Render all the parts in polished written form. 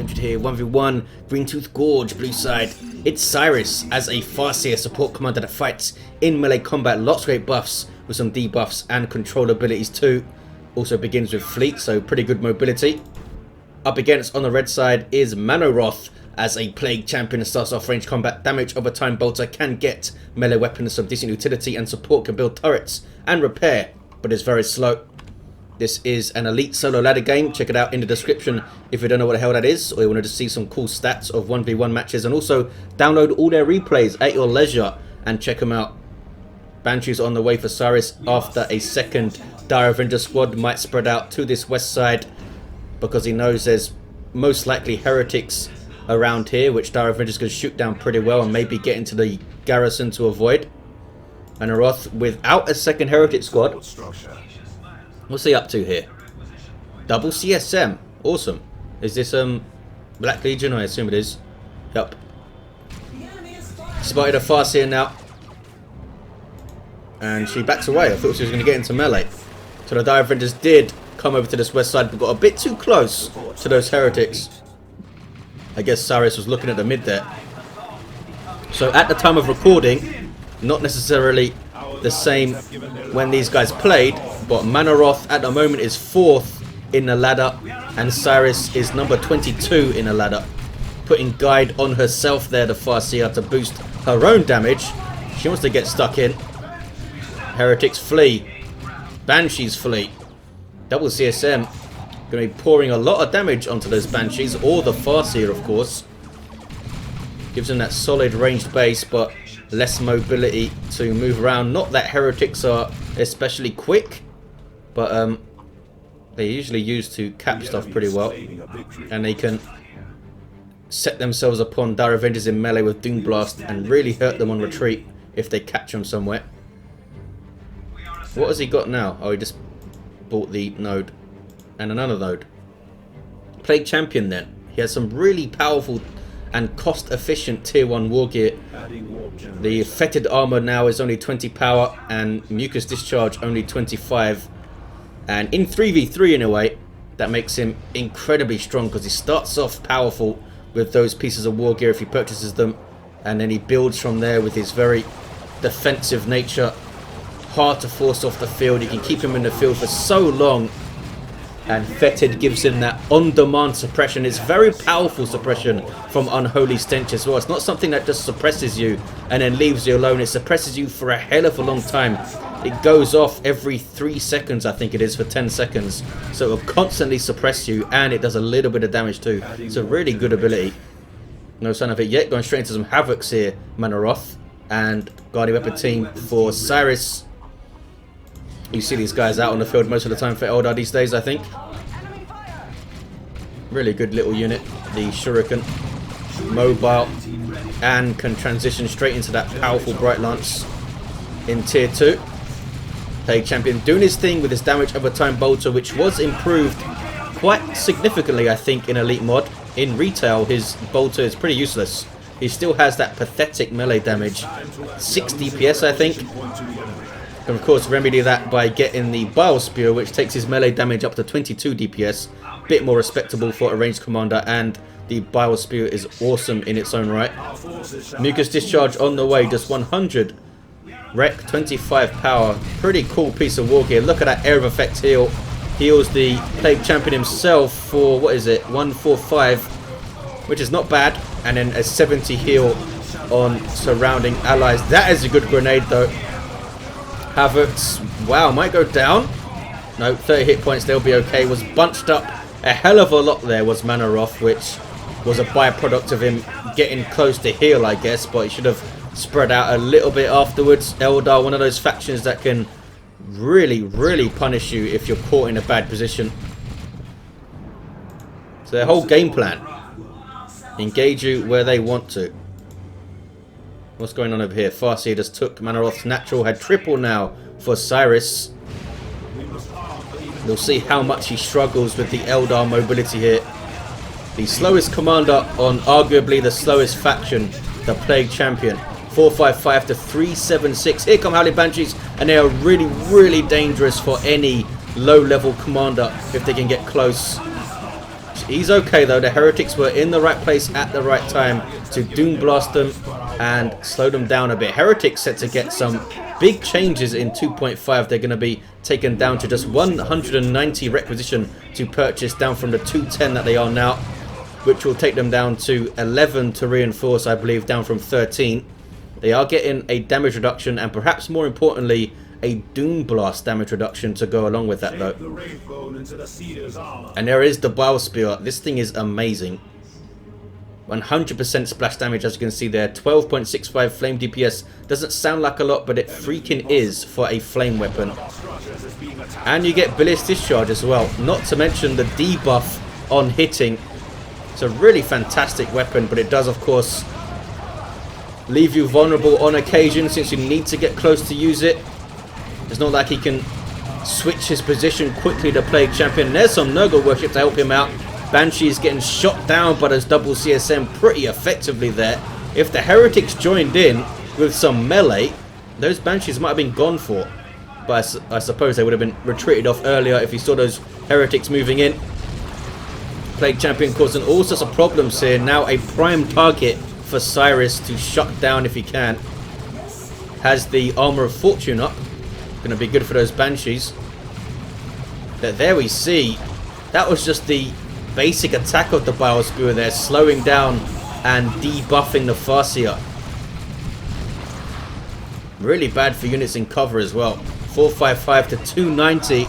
100 here, 1v1, Green Tooth Gorge, blue side. It's Cyris as a Farseer support commander that fights in melee combat. Lots of great buffs with some debuffs and control abilities too. Also begins with fleet, so pretty good mobility. Up against on the red side is Mannoroth as a plague champion that starts off range combat. Damage over time bolter, can get melee weapons, some decent utility, and support, can build turrets and repair, but is very slow. This is an elite solo ladder game. Check it out in the description if you don't know what the hell that is, or you wanted to see some cool stats of 1v1 matches, and also download all their replays at your leisure and check them out. Banshees on the way for Cyris after a second Dire Avenger squad might spread out to this west side because he knows there's most likely heretics around here, which Dire Avengers can shoot down pretty well and maybe get into the garrison to avoid. Mannoroth without a second heretic squad. What's he up to here? Double CSM. Awesome. Is this Black Legion? I assume it is. Yup. Spotted a Farseer now. And she backs away. I thought she was going to get into melee. So the Dire Avengers did come over to this west side, but got a bit too close to those heretics. I guess Cyris was looking at the mid there. So at the time of recording, not necessarily the same when these guys played, but Mannoroth at the moment is 4th in the ladder and Cyris is number 22 in the ladder, putting guide on herself there, the Farseer, to boost her own damage. She wants to get stuck in. Heretics flee, Banshees flee. Double CSM going to be pouring a lot of damage onto those Banshees, or the Farseer of course. Gives them that solid ranged base, but less mobility to move around. Not that heretics are especially quick, but they're usually used to cap stuff pretty well, and they can set themselves upon Dire Avengers in melee with Doom Blast and really hurt them on retreat if they catch them somewhere. What has he got now? Oh, he just bought the node and another node. Plague Champion then. He has some really powerful and cost-efficient tier 1 war gear. The fetid armor now is only 20 power and mucus discharge only 25. And in 3v3 in a way, that makes him incredibly strong because he starts off powerful with those pieces of war gear if he purchases them, and then he builds from there with his very defensive nature. Hard to force off the field. You can keep him in the field for so long, and fetid gives him that on-demand suppression. It's very powerful suppression from Unholy Stench as well. It's not something that just suppresses you and then leaves you alone. It suppresses you for a hell of a long time. It goes off every 3 seconds, I think it is, for 10 seconds. So it will constantly suppress you, and it does a little bit of damage too. It's a really good ability. No sign of it yet. Going straight into some Havocs here, Mannoroth. And Guardian Weapon team for Cyris. You see these guys out on the field most of the time for Eldar these days, I think. Really good little unit. The Shuriken. Mobile. And can transition straight into that powerful Bright Lance in tier 2. Plague Champion doing his thing with his damage over time bolter, which was improved quite significantly, I think, in Elite Mod. In retail, his bolter is pretty useless. He still has that pathetic melee damage. 6 DPS, I think. Can of course remedy that by getting the Bile Spear, which takes his melee damage up to 22 DPS. Bit more respectable for a ranged commander, and the Bile Spear is awesome in its own right. Mucus Discharge on the way, just 100 Rec, 25 power. Pretty cool piece of war gear. Look at that Air of Effect heal. Heals the Plague Champion himself for, what is it, 145, which is not bad. And then a 70 heal on surrounding allies. That is a good grenade though. Havocs, wow, might go down. No, 30 hit points, they'll be okay. Was bunched up a hell of a lot there, was Mannoroth, which was a byproduct of him getting close to heal, I guess, but he should have spread out a little bit afterwards. Eldar, one of those factions that can really, really punish you if you're caught in a bad position. So their whole game plan, engage you where they want to. What's going on over here? Farseer just took Mannoroth's natural, had triple now for Cyris. We'll see how much he struggles with the Eldar mobility here. The slowest commander on arguably the slowest faction, the Plague Champion. 455 to 376. Here come Howling Banshees, and they are really, really dangerous for any low-level commander if they can get close. He's okay though. The heretics were in the right place at the right time to doom blast them and slow them down a bit. Heretics set to get some big changes in 2.5. They're going to be taken down to just 190 requisition to purchase, down from the 210 that they are now, which will take them down to 11 to reinforce, I believe, down from 13. They are getting a damage reduction and perhaps more importantly a Doom Blast damage reduction to go along with that though. And there is the Bile Spear. This thing is amazing. 100% splash damage, as you can see there. 12.65 flame DPS. Doesn't sound like a lot, but it freaking is for a flame weapon. And you get Billish Discharge as well. Not to mention the debuff on hitting. It's a really fantastic weapon, but it does of course leave you vulnerable on occasion since you need to get close to use it. It's not like he can switch his position quickly to Plague Champion. There's some Nurgle worship to help him out. Banshee is getting shot down by those double CSM pretty effectively there. If the Heretics joined in with some melee, those Banshees might have been gone for. But I suppose they would have been retreated off earlier if he saw those Heretics moving in. Plague Champion causing all sorts of problems here. Now a prime target for Cyris to shut down if he can. Has the Armor of Fortune up. Going to be good for those Banshees. But there we see. That was just the basic attack of the Bile Spear there. Slowing down and debuffing the Farseer. Really bad for units in cover as well. 455 to 290.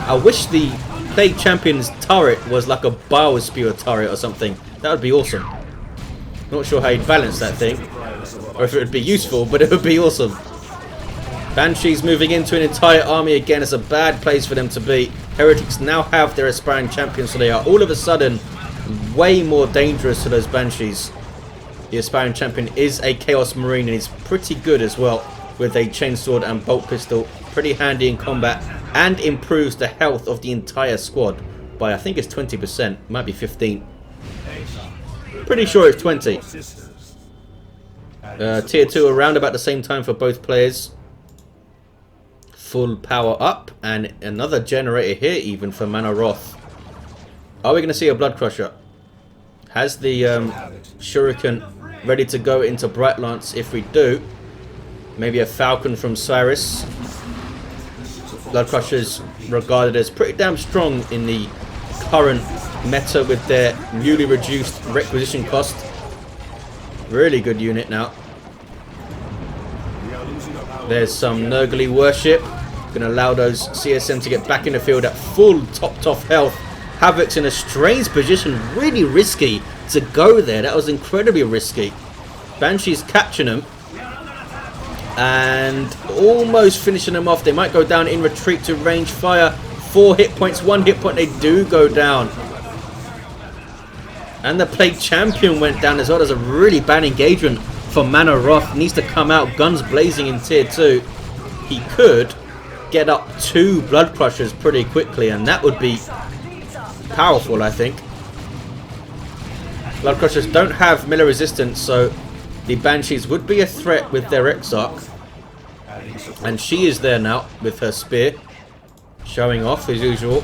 I wish the Plague Champion's turret was like a Bile Spear turret or something. That would be awesome. Not sure how you'd balance that thing. Or if it would be useful, but it would be awesome. Banshees moving into an entire army again. It's a bad place for them to be. Heretics now have their aspiring champion, so they are all of a sudden way more dangerous to those Banshees. The aspiring champion is a Chaos Marine and he's pretty good as well with a chainsword and bolt pistol. Pretty handy in combat and improves the health of the entire squad by I think it's 20%. Might be 15. Pretty sure it's 20. Tier 2 around about the same time for both players. Full power up, and another generator here even for Mannoroth. Are we going to see a Blood Crusher? Has the Shuriken ready to go into Bright Lance? If we do, maybe a Falcon from Cyris. Blood Crushers regarded as pretty damn strong in the current meta with their newly reduced requisition cost. Really good unit now. There's some Nurgle worship. Going to allow those CSM to get back in the field at full topped off health. Havoc's in a strange position. Really risky to go there. That was incredibly risky. Banshee's catching them. And almost finishing them off. They might go down in retreat to range fire. 4 hit points, 1 hit point. They do go down. And the Plague Champion went down as well. There's a really bad engagement for Mannoroth. Needs to come out guns blazing in tier 2. He could get up 2 Blood Crushers pretty quickly, and that would be powerful, I think. Blood Crushers don't have melee resistance, so the Banshees would be a threat with their Exarch. And she is there now with her spear, showing off as usual.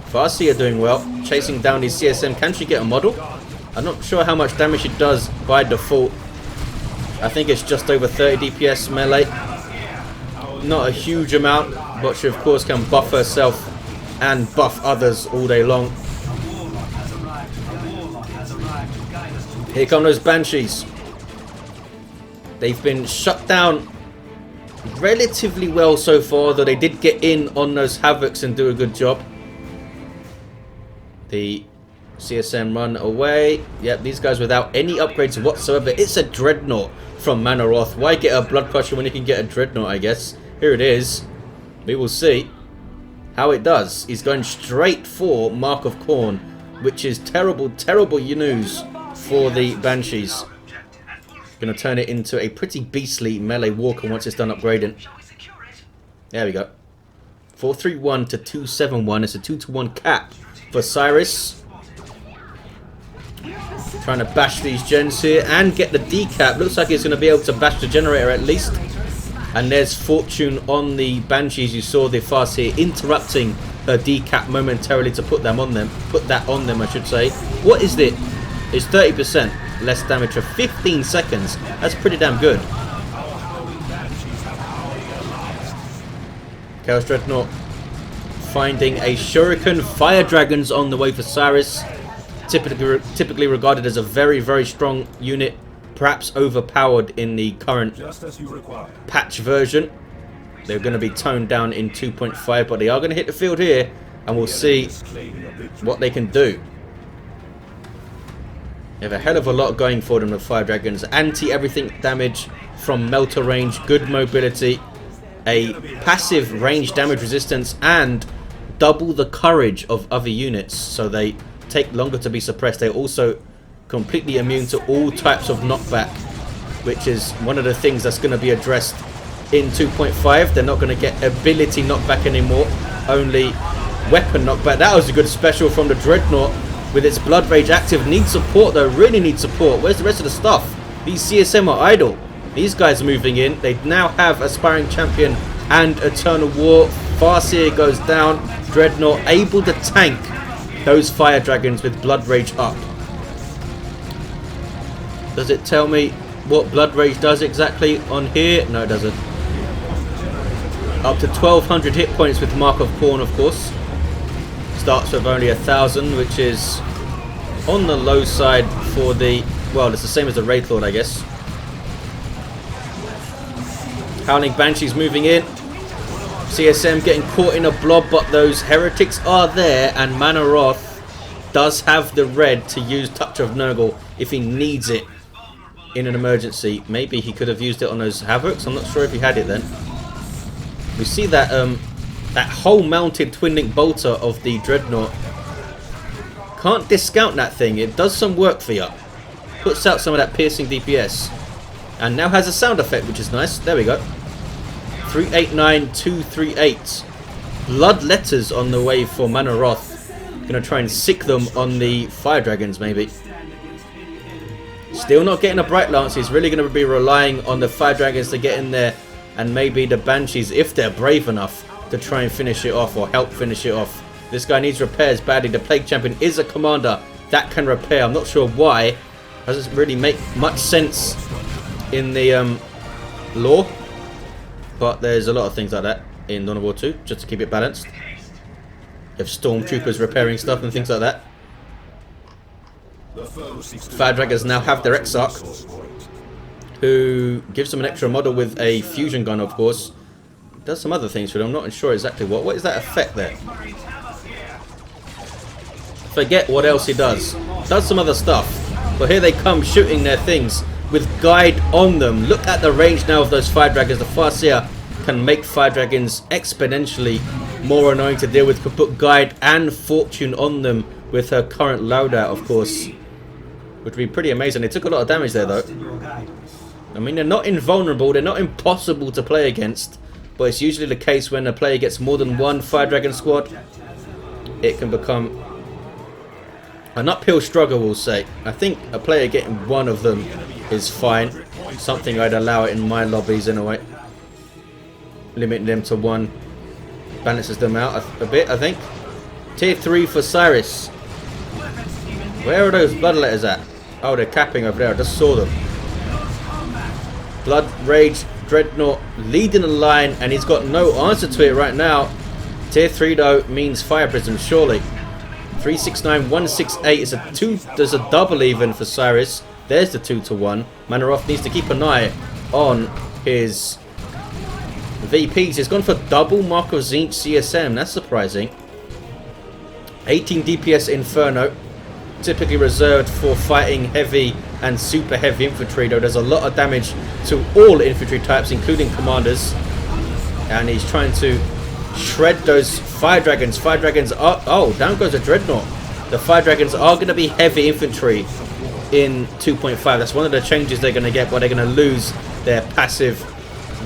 Farseer doing well, chasing down these CSM. Can she get a model? I'm not sure how much damage she does by default. I think it's just over 30 DPS melee. Not a huge amount, but she of course can buff herself and buff others all day long. Here come those Banshees. They've been shut down relatively well so far, though they did get in on those Havocs and do a good job. The CSM run away. Yep, these guys without any upgrades whatsoever. It's a Dreadnought from Mannoroth. Why get a Blood Crusher when you can get a Dreadnought, I guess? Here it is. We will see how it does. He's going straight for Mark of Khorne, which is terrible, terrible news for the Banshees. Going to turn it into a pretty beastly melee walker once it's done upgrading. There we go. 431 to 271. It's a 2-to-1 cap for Cyris. Trying to bash these gens here and get the decap. Looks like he's going to be able to bash the generator at least. And there's Fortune on the Banshees. You saw the Farseer interrupting a decap momentarily to put them on them. Put that on them, I should say. What is it? It's 30% less damage for 15 seconds. That's pretty damn good. Chaos Dreadnought finding a Shuriken. Fire Dragons on the way for Cyris. Typically regarded as a very, very strong unit. Perhaps overpowered in the current patch version. They're going to be toned down in 2.5, but they are going to hit the field here. And we'll see what they can do. They have a hell of a lot going for them with Fire Dragons. Anti-everything damage from melter range. Good mobility. A passive range damage resistance. And double the courage of other units. So they take longer to be suppressed. They're also completely immune to all types of knockback. Which is one of the things that's going to be addressed in 2.5. They're not going to get ability knockback anymore. Only weapon knockback. That was a good special from the Dreadnought. With its Blood Rage active. Needs support though. Really needs support. Where's the rest of the stuff? These CSM are idle. These guys are moving in. They now have Aspiring Champion and Eternal War. Farseer goes down. Dreadnought able to tank those Fire Dragons with Blood Rage up. Does it tell me what Blood Rage does exactly on here? No, it doesn't. Up to 1200 hit points with Mark of Corn, of course. Starts with only 1000, which is on the low side for the... Well, it's the same as the Wraith Lord, I guess. Howling Banshees moving in. CSM getting caught in a blob, but those heretics are there, and Mannoroth does have the red to use Touch of Nurgle if he needs it in an emergency. Maybe he could have used it on those Havocs. I'm not sure if he had it then. We see that that whole mounted twin link bolter of the Dreadnought. Can't discount that thing. It does some work for you. Puts out some of that piercing DPS. And now has a sound effect, which is nice. There we go. 389238. Blood letters on the way for Mannoroth. Gonna try and sick them on the Fire Dragons, maybe. Still not getting a Bright Lance. He's really gonna be relying on the Fire Dragons to get in there. And maybe the Banshees, if they're brave enough, to try and finish it off or help finish it off. This guy needs repairs badly. The Plague Champion is a commander that can repair. I'm not sure why. Doesn't really make much sense in the lore. But there's a lot of things like that in Dawn of War 2, just to keep it balanced. You have stormtroopers repairing stuff and things like that. Fire Dragons now have their Exarch, who gives them an extra model with a fusion gun, of course. Does some other things for them. I'm not sure exactly what. What is that effect there? Forget what else he does. Does some other stuff. But here they come shooting their things with guide on them. Look at the range now of those Fire Dragons. The Farseer can make Fire Dragons exponentially more annoying to deal with. Could put guide and fortune on them with her current loadout, of course. Which would be pretty amazing. They took a lot of damage there though. I mean, they're not invulnerable. They're not impossible to play against. But it's usually the case when a player gets more than one Fire Dragon squad. It can become an uphill struggle, we'll say. I think a player getting one of them is fine. Something I'd allow it in my lobbies in a way. Limiting them to one balances them out a bit, I think. Tier 3 for Cyris. Where are those blood letters at? Oh, they're capping over there. I just saw them. Blood Rage Dreadnought leading the line, and he's got no answer to it right now. Tier 3 though means Fire Prism, surely. 369, 168 is a 2. There's a double even for Cyris. There's the 2-to-1. Mannoroth needs to keep an eye on his VPs. He's gone for double Mark of Zinch CSM. That's surprising. 18 DPS Inferno. Typically reserved for fighting heavy and super heavy infantry, though there's a lot of damage to all infantry types, including commanders. And he's trying to shred those Fire Dragons. Fire Dragons are... Oh, down goes a Dreadnought. The Fire Dragons are going to be heavy infantry in 2.5. That's one of the changes they're going to get, but they're going to lose their passive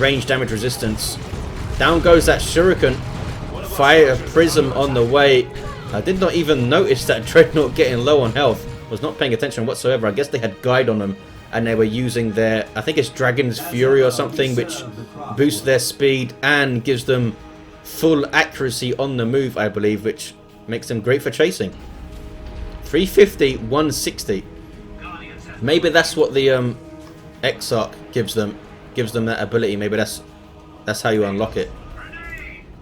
range damage resistance. Down goes that Shuriken. Fire Prism on the way. I did not even notice that Dreadnought getting low on health. Was not paying attention whatsoever. I guess they had guide on them and they were using their, I think it's Dragon's Fury or something, which boosts their speed and gives them full accuracy on the move, I believe, which makes them great for chasing. 350, 160. Maybe that's what the Exarch gives them that ability. Maybe that's how you unlock it.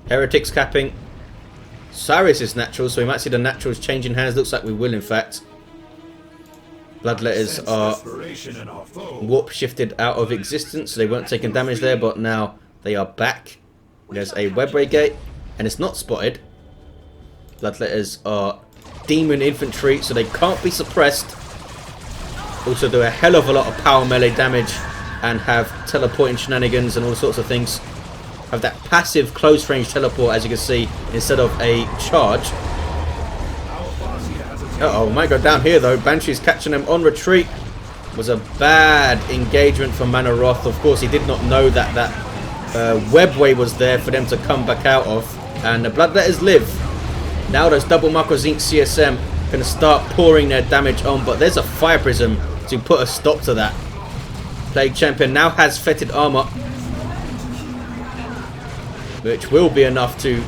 Heretics capping. Cyris is natural, so we might see the naturals changing hands. Looks like we will, in fact. Bloodletters are warp shifted out of existence, so they weren't taking damage there, but now they are back. There's a webway gate, and it's not spotted. Bloodletters are demon infantry, so they can't be suppressed. Also do a hell of a lot of power melee damage and have teleporting shenanigans and all sorts of things. Have that passive close range teleport, as you can see, instead of a charge. Uh-oh, might go down here though. Banshee's catching them on retreat. Was a bad engagement for Mannoroth. Of course, he did not know that that webway was there for them to come back out of. And the Bloodletters live. Now those double Macrozine CSM can start pouring their damage on, but there's a Fire Prism to put a stop to that. Plague Champion now has fetid armor, which will be enough to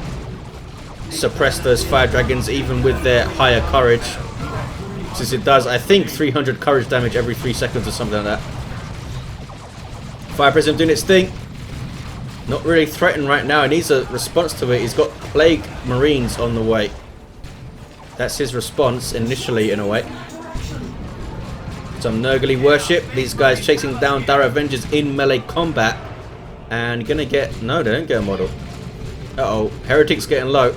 suppress those fire dragons even with their higher courage, since it does, I think, 300 courage damage every 3 seconds or something like that. Fire Prism doing its thing. Not really threatened right now. He needs a response to it. He's got Plague Marines on the way. That's his response initially, in a way. Some Nurgle worship. These guys chasing down Dire Avengers in melee combat. And gonna get... No, they don't get a model. Uh-oh. Heretics getting low.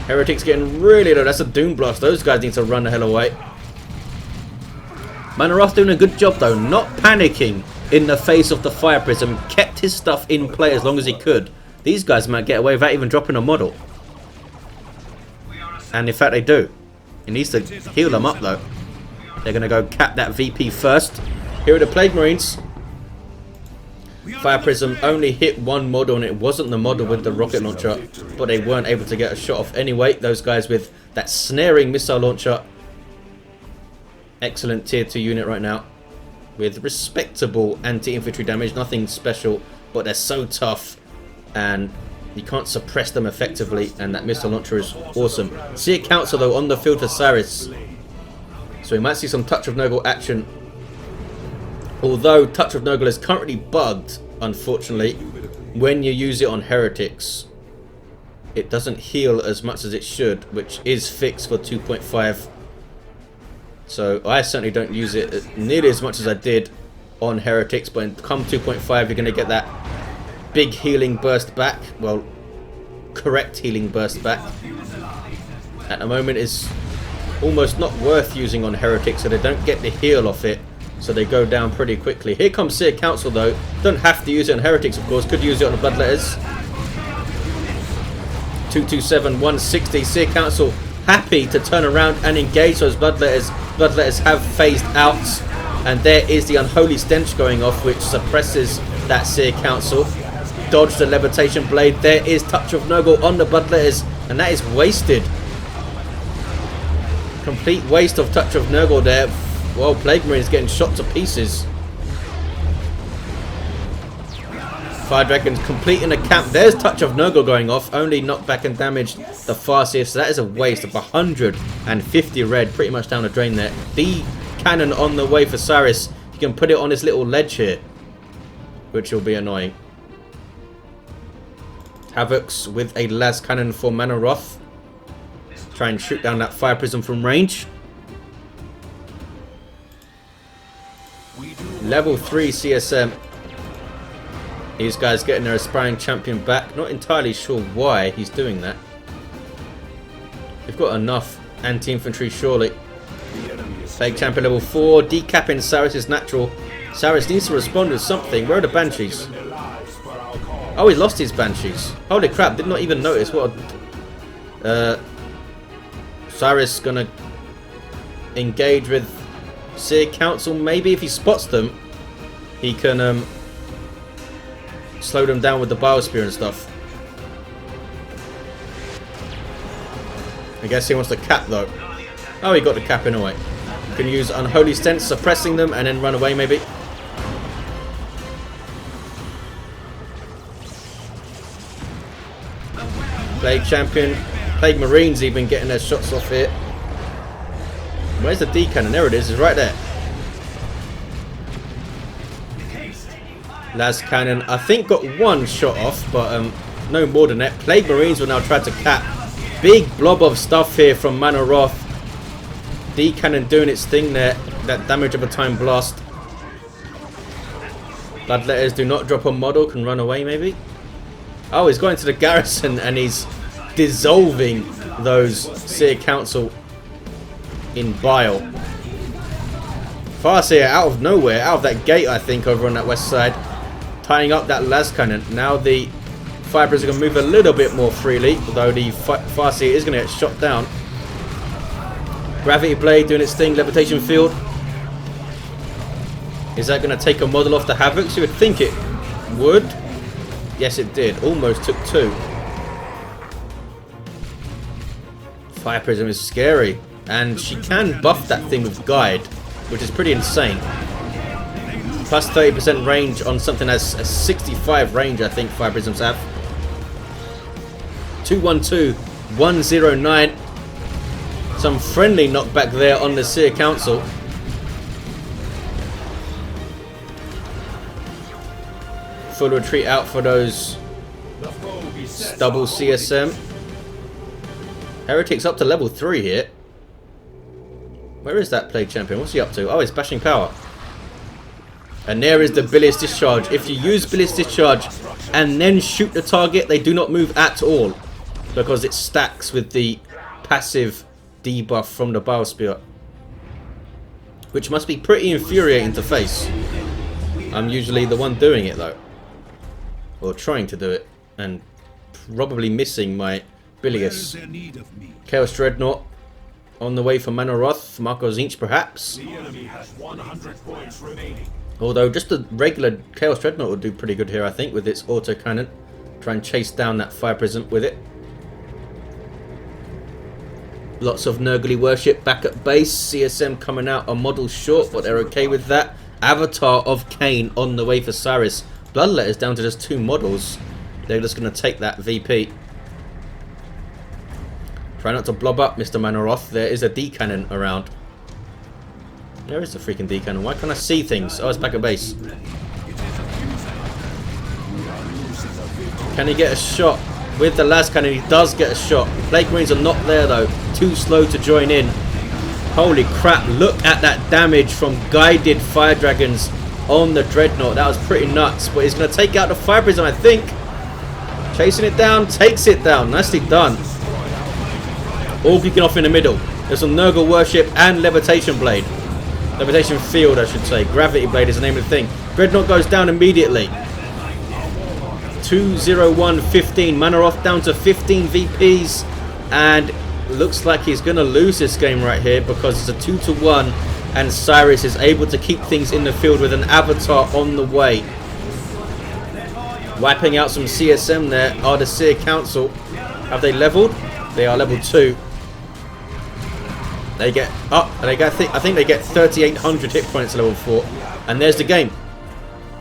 Heretics getting really low. That's a Doom Blast. Those guys need to run the hell away. Mannoroth doing a good job, though. Not panicking in the face of the Fire Prism. Kept his stuff in play as long as he could. These guys might get away without even dropping a model. And in fact, they do. He needs to heal them up, though. They're going to go cap that VP first. Here are the Plague Marines. Fire Prism only hit one model, and it wasn't the model with the rocket launcher, but they weren't able to get a shot off anyway. Those guys with that snaring missile launcher. Excellent tier 2 unit right now, with respectable anti-infantry damage. Nothing special, but they're so tough, and you can't suppress them effectively, and that missile launcher is awesome. Seer Council, though, on the field for Cyris, so we might see some Touch of Nurgle action. Although Touch of Nurgle is currently bugged, unfortunately, when you use it on Heretics. It doesn't heal as much as it should, which is fixed for 2.5. So I certainly don't use it nearly as much as I did on Heretics, but in come 2.5 you're going to get that big healing burst back. Well, correct healing burst back. At the moment is almost not worth using on Heretics, so they don't get the heal off it. So they go down pretty quickly. Here comes Seer Council, though. Don't have to use it on Heretics, of course. Could use it on the Bloodletters. 227, 160. Seer Council happy to turn around and engage those Bloodletters. Bloodletters have phased out. And there is the Unholy Stench going off, which suppresses that Seer Council. Dodge the Levitation Blade. There is Touch of Nurgle on the Bloodletters. And that is wasted. Complete waste of Touch of Nurgle there. Well, Plague Marine is getting shot to pieces. Fire Dragon's completing a camp. There's Touch of Nurgle going off. Only knocked back and damaged the Farseer. So that is a waste of 150 red. Pretty much down the drain there. The cannon on the way for Cyris. You can put it on this little ledge here, which will be annoying. Havocs with a las cannon for Mannoroth. Try and shoot down that Fire Prism from range. Level 3 CSM. These guys getting their aspiring champion back. Not entirely sure why he's doing that. They've got enough anti-infantry, surely. Plague champion level 4. Decapping Cyris is natural. Cyris needs to respond with something. Where are the Banshees? Oh, he lost his Banshees. Holy crap, did not even notice. What a... Cyris gonna engage with Seer Council. Maybe if he spots them, he can slow them down with the Biospear and stuff. I guess he wants to cap though. Oh, he got the cap in a way. You can use Unholy Stench, suppressing them, and then run away maybe. Plague Champion, Plague Marines even getting their shots off here. Where's the D cannon? There it is. It's right there. Las Cannon, I think, got one shot off, but no more than that. Plague Marines will now try to cap. Big blob of stuff here from Mannoroth. D cannon doing its thing there. That damage of a time blast. Bloodletters do not drop a model. Can run away maybe. Oh, he's going to the garrison and he's dissolving those Seer Council in bile. Farseer out of nowhere, out of that gate, I think, over on that west side, tying up that las cannon. Now the Fibers are going to move a little bit more freely, although the Farseer is going to get shot down. Gravity Blade doing its thing, levitation field. Is that going to take a model off the Havocs? You would think it would. Yes, it did. Almost took two. Fire Prism is scary. And she can buff that thing with Guide, which is pretty insane. Plus 30% range on something that's a 65 range, I think Fire Prisms have. 212, 109. Some friendly knockback there on the Seer Council. Full retreat out for those double CSM. Heretics up to level 3 here. Where is that Plague Champion? What's he up to? Oh, he's bashing power. And there is the Bilious Discharge. If you use Bilious Discharge and then shoot the target, they do not move at all, because it stacks with the passive debuff from the Bile-Spear, which must be pretty infuriating to face. I'm usually the one doing it though, or trying to do it, and probably missing my Bilious. Chaos Dreadnought on the way for Mannoroth, Marco Zinch perhaps. The enemy has 100 points remaining. Although just the regular Chaos Dreadnought would do pretty good here, I think, with its auto cannon. Try and chase down that Fire Prism with it. Lots of Nurgle worship back at base. CSM coming out a model short, but they're okay with that. Avatar of Cain on the way for Cyris. Bloodletter's down to just 2 models. They're just going to take that VP. Try not to blob up, Mr. Mannoroth. There is a D cannon around. There is a freaking D cannon. Why can't I see things? Oh, it's back at base. Can he get a shot? With the last cannon, he does get a shot. Plague Marines are not there though. Too slow to join in. Holy crap, look at that damage from guided Fire Dragons on the Dreadnought. That was pretty nuts. But he's going to take out the Fire Prism, I think. Chasing it down, takes it down. Nicely done. All kicking off in the middle. There's some Nurgle Worship and Levitation Blade. Levitation Field, I should say. Gravity Blade is the name of the thing. Dreadnought goes down immediately. 2-0-1-15. Mannoroth down to 15 VPs. And looks like he's going to lose this game right here, because it's a 2-1. And Cyris is able to keep things in the field with an Avatar on the way. Wiping out some CSM there are the Seer Council. Have they leveled? They are level 2. They get up, and I think they get 3,800 hit points at level 4. And there's the game.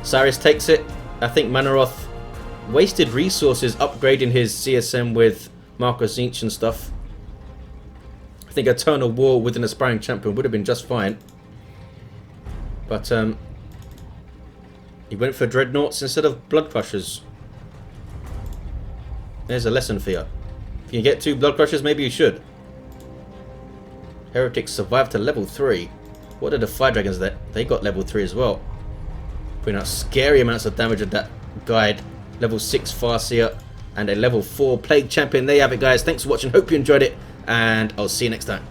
Cyris takes it. I think Mannoroth wasted resources upgrading his CSM with Marco Zinch and stuff. I think Eternal War with an aspiring champion would have been just fine. But he went for Dreadnoughts instead of Blood Crushers. There's a lesson for you. If you get 2 Blood Crushers, maybe you should. Heretics survived to level 3. What are the Fire Dragons that? They got level 3 as well. Putting out scary amounts of damage at that guide. Level 6 Farseer and a level 4 Plague Champion. There you have it, guys. Thanks for watching. Hope you enjoyed it. And I'll see you next time.